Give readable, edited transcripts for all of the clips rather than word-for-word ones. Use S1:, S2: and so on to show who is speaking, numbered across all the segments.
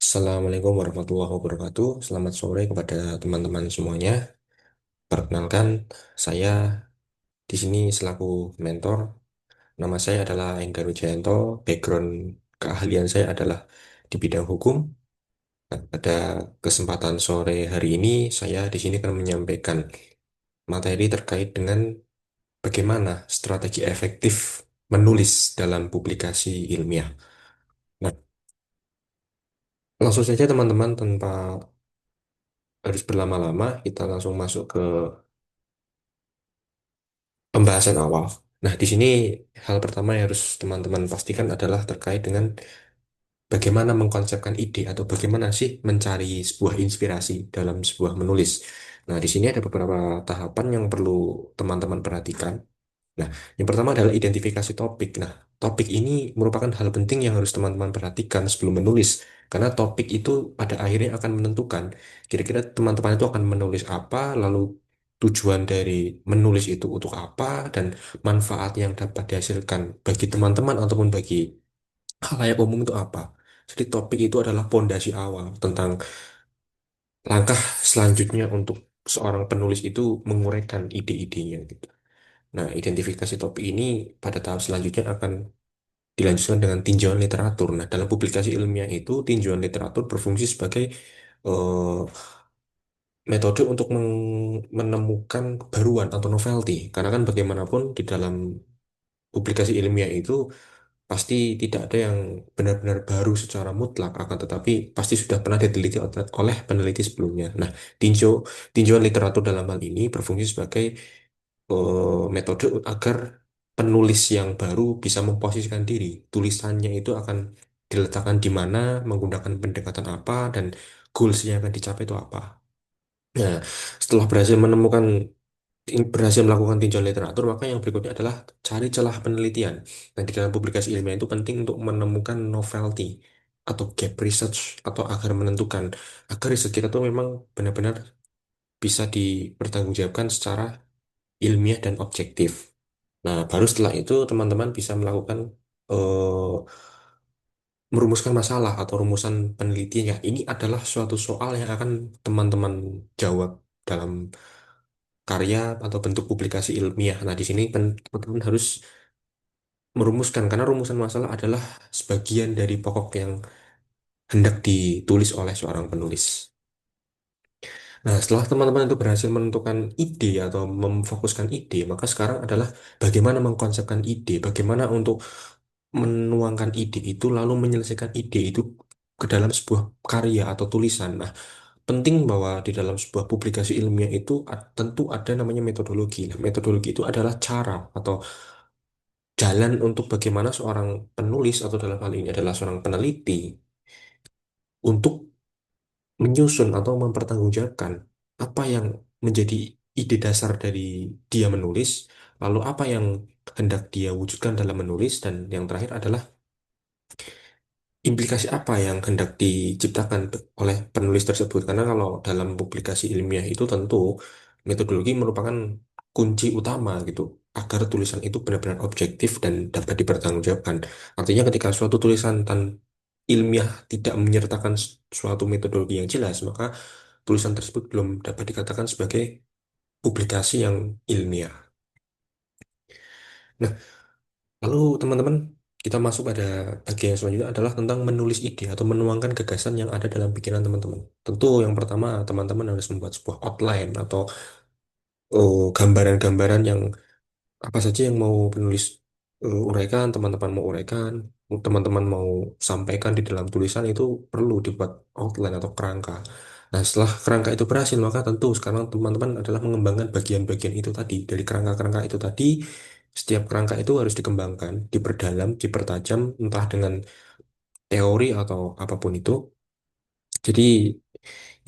S1: Assalamualaikum warahmatullahi wabarakatuh. Selamat sore kepada teman-teman semuanya. Perkenalkan, saya di sini selaku mentor. Nama saya adalah Enggar Wijayanto. Background keahlian saya adalah di bidang hukum. Nah, pada kesempatan sore hari ini, saya di sini akan menyampaikan materi terkait dengan bagaimana strategi efektif menulis dalam publikasi ilmiah. Nah, langsung saja teman-teman tanpa harus berlama-lama, kita langsung masuk ke pembahasan awal. Nah, di sini hal pertama yang harus teman-teman pastikan adalah terkait dengan bagaimana mengkonsepkan ide atau bagaimana sih mencari sebuah inspirasi dalam sebuah menulis. Nah, di sini ada beberapa tahapan yang perlu teman-teman perhatikan. Nah, yang pertama adalah identifikasi topik. Nah, topik ini merupakan hal penting yang harus teman-teman perhatikan sebelum menulis, karena topik itu pada akhirnya akan menentukan kira-kira teman-teman itu akan menulis apa, lalu tujuan dari menulis itu untuk apa, dan manfaat yang dapat dihasilkan bagi teman-teman ataupun bagi khalayak umum itu apa. Jadi topik itu adalah pondasi awal tentang langkah selanjutnya untuk seorang penulis itu menguraikan ide-idenya gitu. Nah, identifikasi topik ini pada tahap selanjutnya akan dilanjutkan dengan tinjauan literatur. Nah, dalam publikasi ilmiah itu, tinjauan literatur berfungsi sebagai eh, metode untuk menemukan kebaruan atau novelty. Karena kan bagaimanapun di dalam publikasi ilmiah itu pasti tidak ada yang benar-benar baru secara mutlak, akan tetapi pasti sudah pernah diteliti oleh peneliti sebelumnya. Nah, tinjauan literatur dalam hal ini berfungsi sebagai metode agar penulis yang baru bisa memposisikan diri. Tulisannya itu akan diletakkan di mana, menggunakan pendekatan apa, dan goals yang akan dicapai itu apa. Nah, setelah berhasil melakukan tinjauan literatur, maka yang berikutnya adalah cari celah penelitian. Nah, di dalam publikasi ilmiah itu penting untuk menemukan novelty atau gap research atau agar menentukan agar riset kita tuh memang benar-benar bisa dipertanggungjawabkan secara ilmiah dan objektif. Nah, baru setelah itu teman-teman bisa melakukan eh, merumuskan masalah atau rumusan penelitiannya. Ini adalah suatu soal yang akan teman-teman jawab dalam karya atau bentuk publikasi ilmiah. Nah, di sini teman-teman harus merumuskan karena rumusan masalah adalah sebagian dari pokok yang hendak ditulis oleh seorang penulis. Nah, setelah teman-teman itu berhasil menentukan ide atau memfokuskan ide, maka sekarang adalah bagaimana mengkonsepkan ide, bagaimana untuk menuangkan ide itu lalu menyelesaikan ide itu ke dalam sebuah karya atau tulisan. Nah, penting bahwa di dalam sebuah publikasi ilmiah itu tentu ada namanya metodologi. Nah, metodologi itu adalah cara atau jalan untuk bagaimana seorang penulis atau dalam hal ini adalah seorang peneliti untuk menyusun atau mempertanggungjawabkan apa yang menjadi ide dasar dari dia menulis, lalu apa yang hendak dia wujudkan dalam menulis, dan yang terakhir adalah implikasi apa yang hendak diciptakan oleh penulis tersebut. Karena kalau dalam publikasi ilmiah itu tentu metodologi merupakan kunci utama gitu agar tulisan itu benar-benar objektif dan dapat dipertanggungjawabkan. Artinya ketika suatu tulisan ilmiah tidak menyertakan suatu metodologi yang jelas, maka tulisan tersebut belum dapat dikatakan sebagai publikasi yang ilmiah. Nah, lalu teman-teman, kita masuk pada bagian yang selanjutnya adalah tentang menulis ide atau menuangkan gagasan yang ada dalam pikiran teman-teman. Tentu yang pertama teman-teman harus membuat sebuah outline atau gambaran-gambaran yang apa saja yang mau penulis uraikan, teman-teman mau uraikan, teman-teman mau sampaikan di dalam tulisan itu perlu dibuat outline atau kerangka. Nah, setelah kerangka itu berhasil, maka tentu sekarang teman-teman adalah mengembangkan bagian-bagian itu tadi. Dari kerangka-kerangka itu tadi, setiap kerangka itu harus dikembangkan, diperdalam, dipertajam, entah dengan teori atau apapun itu. Jadi,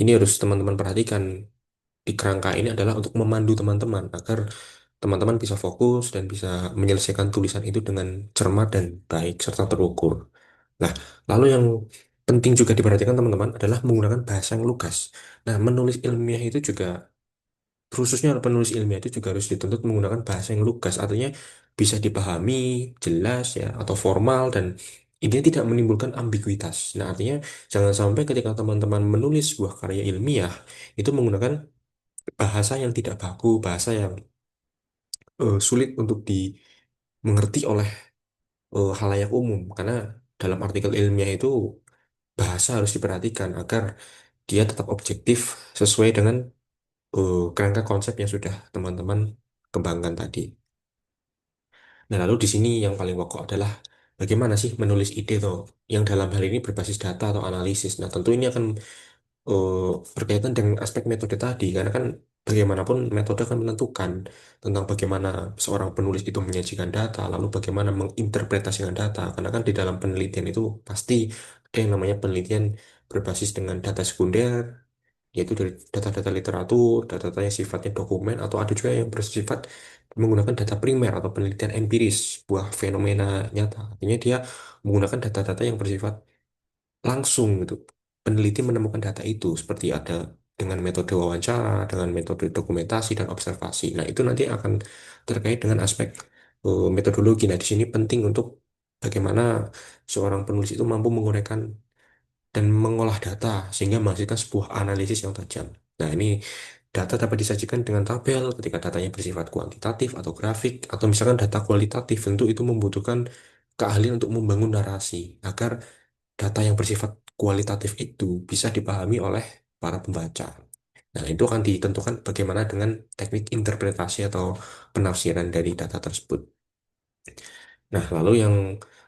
S1: ini harus teman-teman perhatikan. Di kerangka ini adalah untuk memandu teman-teman agar teman-teman bisa fokus dan bisa menyelesaikan tulisan itu dengan cermat dan baik serta terukur. Nah, lalu yang penting juga diperhatikan teman-teman adalah menggunakan bahasa yang lugas. Nah, menulis ilmiah itu juga khususnya penulis ilmiah itu juga harus dituntut menggunakan bahasa yang lugas, artinya bisa dipahami, jelas ya, atau formal dan Intinya tidak menimbulkan ambiguitas. Nah, artinya jangan sampai ketika teman-teman menulis sebuah karya ilmiah itu menggunakan bahasa yang tidak baku, bahasa yang sulit untuk dimengerti oleh halayak umum. Karena dalam artikel ilmiah itu bahasa harus diperhatikan agar dia tetap objektif sesuai dengan kerangka konsep yang sudah teman-teman kembangkan tadi. Nah, lalu di sini yang paling pokok adalah bagaimana sih menulis ide tuh yang dalam hal ini berbasis data atau analisis. Nah, tentu ini akan eh, berkaitan dengan aspek metode tadi, karena kan bagaimanapun metode akan menentukan tentang bagaimana seorang penulis itu menyajikan data, lalu bagaimana menginterpretasikan data. Karena kan di dalam penelitian itu pasti ada yang namanya penelitian berbasis dengan data sekunder, yaitu dari data-data literatur, data-data yang sifatnya dokumen, atau ada juga yang bersifat menggunakan data primer atau penelitian empiris, buah fenomena nyata. Artinya dia menggunakan data-data yang bersifat langsung gitu. Peneliti menemukan data itu seperti ada dengan metode wawancara, dengan metode dokumentasi dan observasi. Nah, itu nanti akan terkait dengan aspek metodologi. Nah, di sini penting untuk bagaimana seorang penulis itu mampu menguraikan dan mengolah data sehingga menghasilkan sebuah analisis yang tajam. Nah, ini data dapat disajikan dengan tabel ketika datanya bersifat kuantitatif atau grafik, atau misalkan data kualitatif, tentu itu membutuhkan keahlian untuk membangun narasi agar data yang bersifat kualitatif itu bisa dipahami oleh para pembaca. Nah, itu akan ditentukan bagaimana dengan teknik interpretasi atau penafsiran dari data tersebut. Nah, lalu yang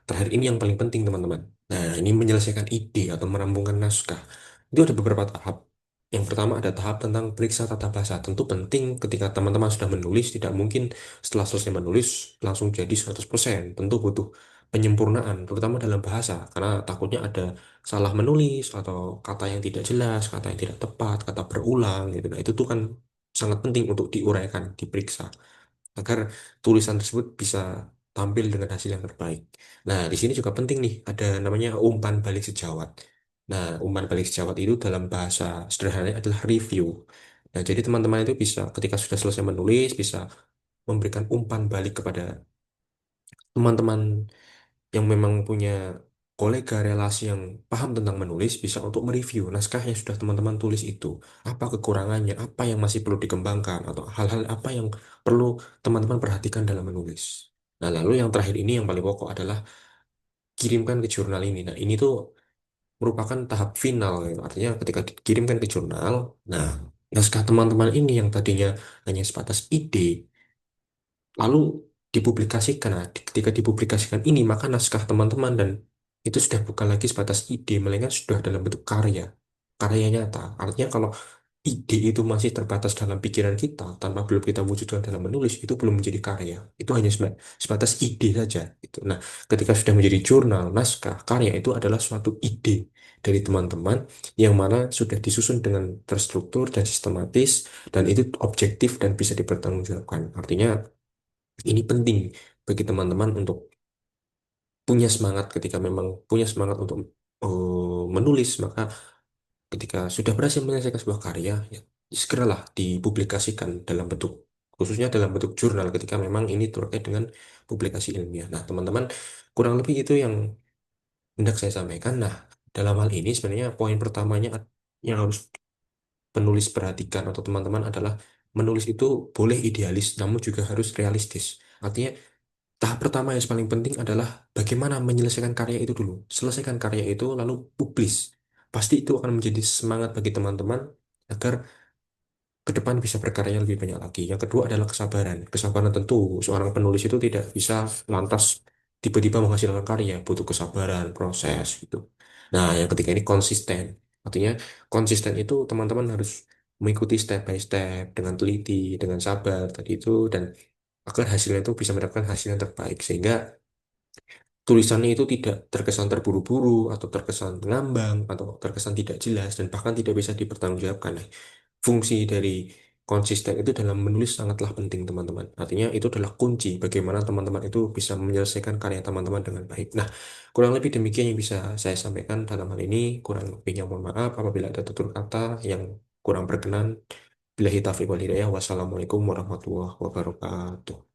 S1: terakhir ini yang paling penting, teman-teman. Nah, ini menyelesaikan ide atau merampungkan naskah. Itu ada beberapa tahap. Yang pertama ada tahap tentang periksa tata bahasa. Tentu penting ketika teman-teman sudah menulis, tidak mungkin setelah selesai menulis langsung jadi 100%. Tentu butuh penyempurnaan, terutama dalam bahasa. Karena takutnya ada salah menulis atau kata yang tidak jelas, kata yang tidak tepat, kata berulang gitu. Nah, itu tuh kan sangat penting untuk diuraikan, diperiksa agar tulisan tersebut bisa tampil dengan hasil yang terbaik. Nah, di sini juga penting nih, ada namanya umpan balik sejawat. Nah, umpan balik sejawat itu dalam bahasa sederhananya adalah review. Nah, jadi teman-teman itu bisa ketika sudah selesai menulis, bisa memberikan umpan balik kepada teman-teman yang memang punya kolega relasi yang paham tentang menulis, bisa untuk mereview naskah yang sudah teman-teman tulis itu. Apa kekurangannya, apa yang masih perlu dikembangkan, atau hal-hal apa yang perlu teman-teman perhatikan dalam menulis. Nah, lalu yang terakhir ini yang paling pokok adalah kirimkan ke jurnal ini. Nah, ini tuh merupakan tahap final, gitu. Artinya ketika dikirimkan ke jurnal, nah, naskah teman-teman ini yang tadinya hanya sebatas ide, lalu dipublikasikan. Nah, ketika dipublikasikan ini, maka naskah teman-teman dan itu sudah bukan lagi sebatas ide, melainkan sudah dalam bentuk karya, karya nyata. Artinya kalau ide itu masih terbatas dalam pikiran kita, tanpa belum kita wujudkan dalam menulis, itu belum menjadi karya. Itu hanya sebatas ide saja. Itu. Nah, ketika sudah menjadi jurnal, naskah, karya itu adalah suatu ide dari teman-teman yang mana sudah disusun dengan terstruktur dan sistematis, dan itu objektif dan bisa dipertanggungjawabkan. Artinya ini penting bagi teman-teman untuk punya semangat ketika memang punya semangat untuk menulis, maka ketika sudah berhasil menyelesaikan sebuah karya, ya, segeralah dipublikasikan dalam bentuk, khususnya dalam bentuk jurnal ketika memang ini terkait dengan publikasi ilmiah. Nah, teman-teman, kurang lebih itu yang hendak saya sampaikan. Nah, dalam hal ini sebenarnya poin pertamanya yang harus penulis perhatikan atau teman-teman adalah menulis itu boleh idealis, namun juga harus realistis. Artinya tahap pertama yang paling penting adalah bagaimana menyelesaikan karya itu dulu. Selesaikan karya itu lalu publis. Pasti itu akan menjadi semangat bagi teman-teman agar ke depan bisa berkarya lebih banyak lagi. Yang kedua adalah kesabaran. Kesabaran tentu seorang penulis itu tidak bisa lantas tiba-tiba menghasilkan karya, butuh kesabaran, proses gitu. Nah, yang ketiga ini konsisten. Artinya konsisten itu teman-teman harus mengikuti step by step dengan teliti, dengan sabar tadi itu, dan agar hasilnya itu bisa mendapatkan hasil yang terbaik sehingga tulisannya itu tidak terkesan terburu-buru atau terkesan ngambang atau terkesan tidak jelas dan bahkan tidak bisa dipertanggungjawabkan. Nah, fungsi dari konsisten itu dalam menulis sangatlah penting, teman-teman. Artinya itu adalah kunci bagaimana teman-teman itu bisa menyelesaikan karya teman-teman dengan baik. Nah, kurang lebih demikian yang bisa saya sampaikan dalam hal ini. Kurang lebihnya mohon maaf apabila ada tutur kata yang kurang berkenan. Billahi taufiq wal hidayah. Wassalamualaikum warahmatullahi wabarakatuh.